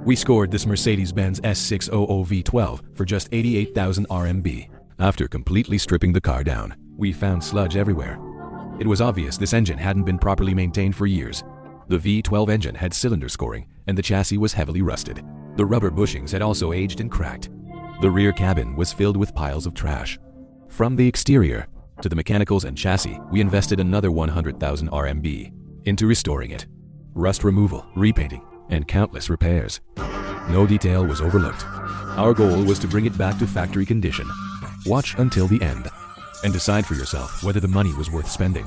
We scored this Mercedes-Benz S600 V12 for just 88,000 RMB. After completely stripping the car down, we found sludge everywhere. It was obvious this engine hadn't been properly maintained for years. The V12 engine had cylinder scoring, and the chassis was heavily rusted. The rubber bushings had also aged and cracked. The rear cabin was filled with piles of trash. From the exterior to the mechanicals and chassis, we invested another 100,000 RMB into restoring it. Rust removal, repainting, and countless repairs. No detail was overlooked. Our goal was to bring it back to factory condition. Watch until the end and decide for yourself whether the money was worth spending.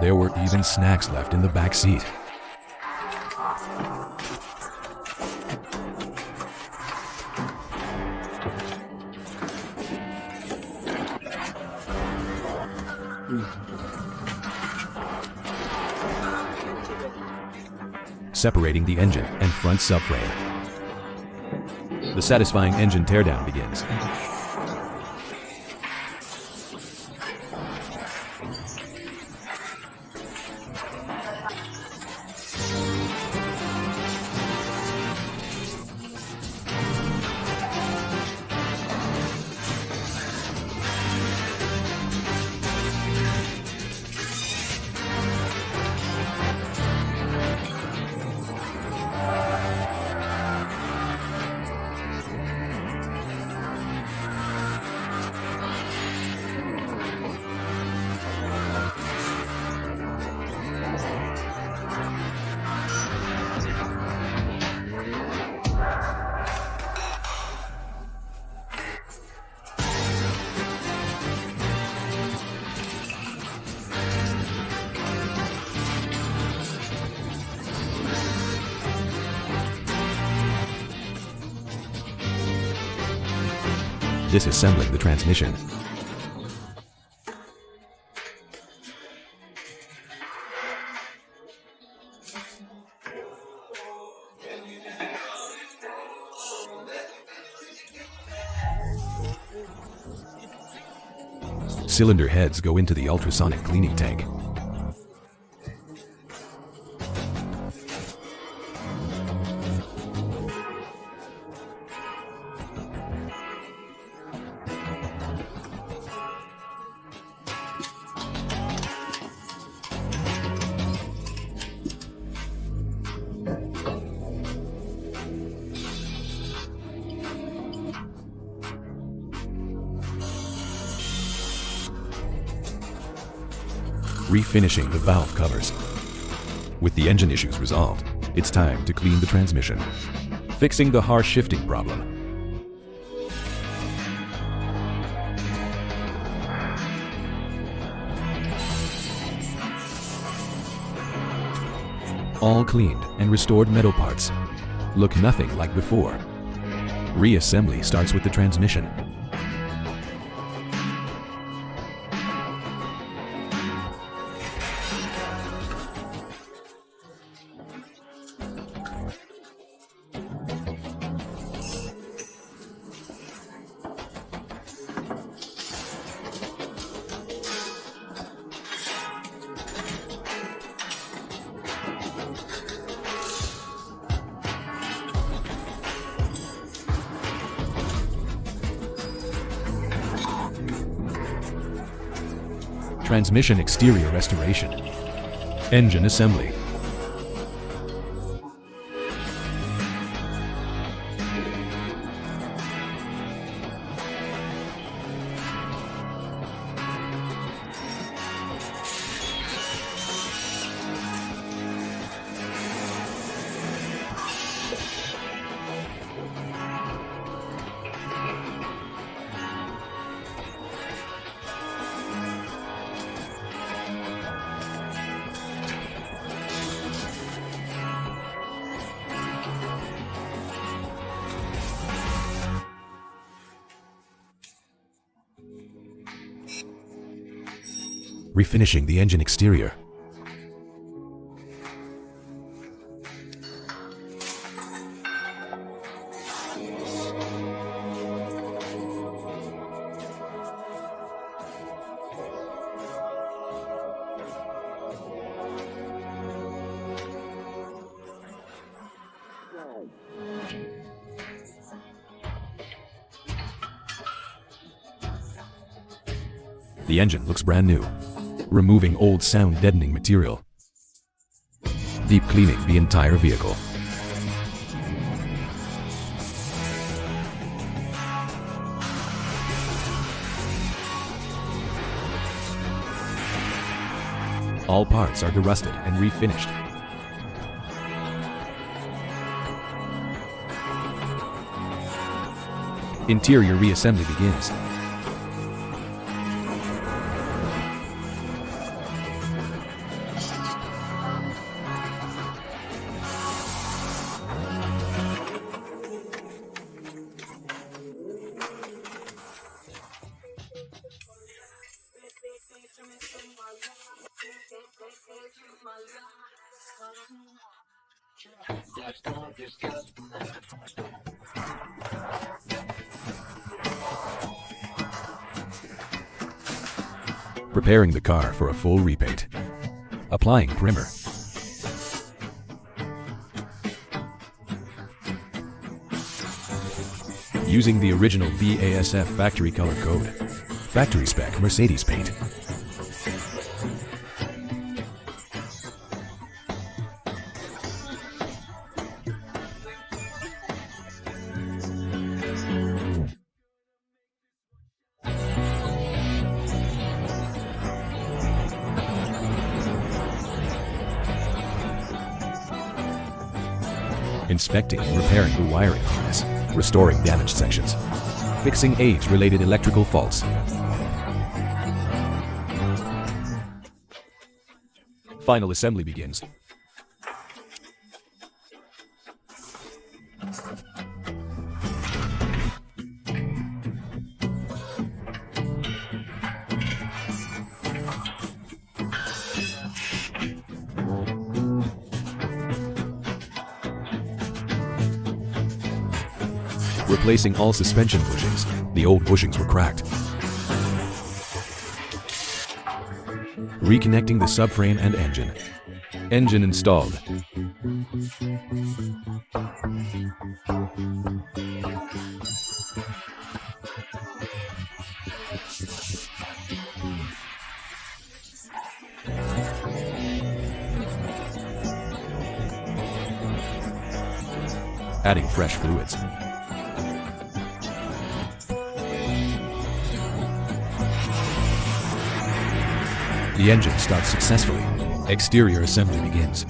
There were even snacks left in the back seat. Separating the engine and front subframe. The satisfying engine teardown begins. Disassembling the transmission. Cylinder heads go into the ultrasonic cleaning tank. Refinishing the valve covers. With the engine issues resolved, it's time to clean the transmission. Fixing the harsh shifting problem. All cleaned and restored metal parts. Look nothing like before. Reassembly starts with the transmission. Transmission exterior restoration. Engine assembly. Refinishing the engine exterior. The engine looks brand new. Removing old sound-deadening material. Deep cleaning the entire vehicle. All parts are derusted and refinished. Interior reassembly begins. Preparing the car for a full repaint. Applying primer. Using the original BASF factory color code. Factory spec Mercedes paint. Inspecting and repairing the wiring harness, restoring damaged sections, fixing age-related electrical faults. Final assembly begins. Replacing all suspension bushings. The old bushings were cracked. Reconnecting the subframe and engine. Engine installed. Adding fresh fluids. The engine starts successfully. Exterior assembly begins.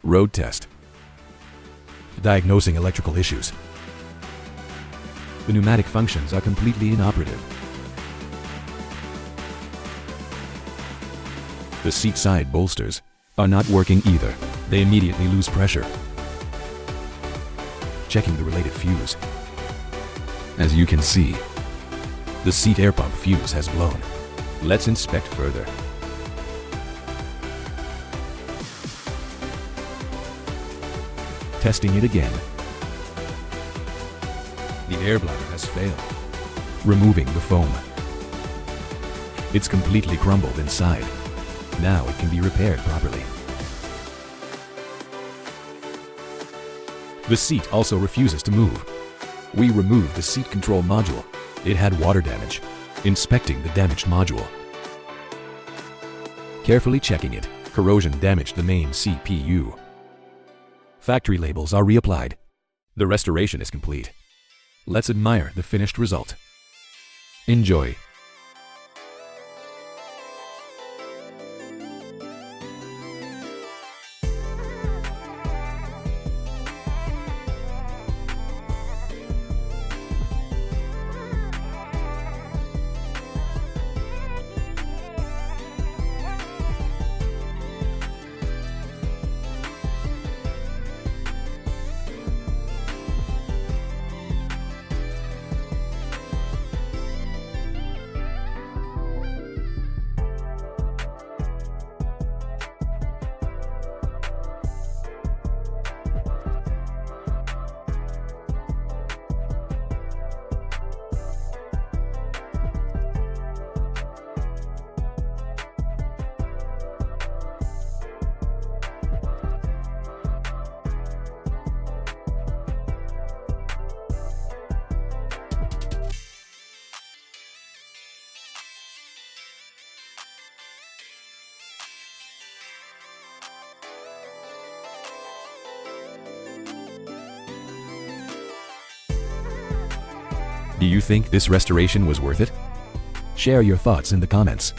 Road test. Diagnosing electrical issues. The pneumatic functions are completely inoperative. The seat side bolsters are not working either. They immediately lose pressure. Checking the related fuse. As you can see, the seat air pump fuse has blown. Let's inspect further. Testing it again. The air bladder has failed. Removing the foam. It's completely crumbled inside. Now it can be repaired properly. The seat also refuses to move. We removed the seat control module. It had water damage. Inspecting the damaged module. Carefully checking it. Corrosion damaged the main CPU. Factory labels are reapplied. The restoration is complete. Let's admire the finished result. Enjoy. Do you think this restoration was worth it? Share your thoughts in the comments.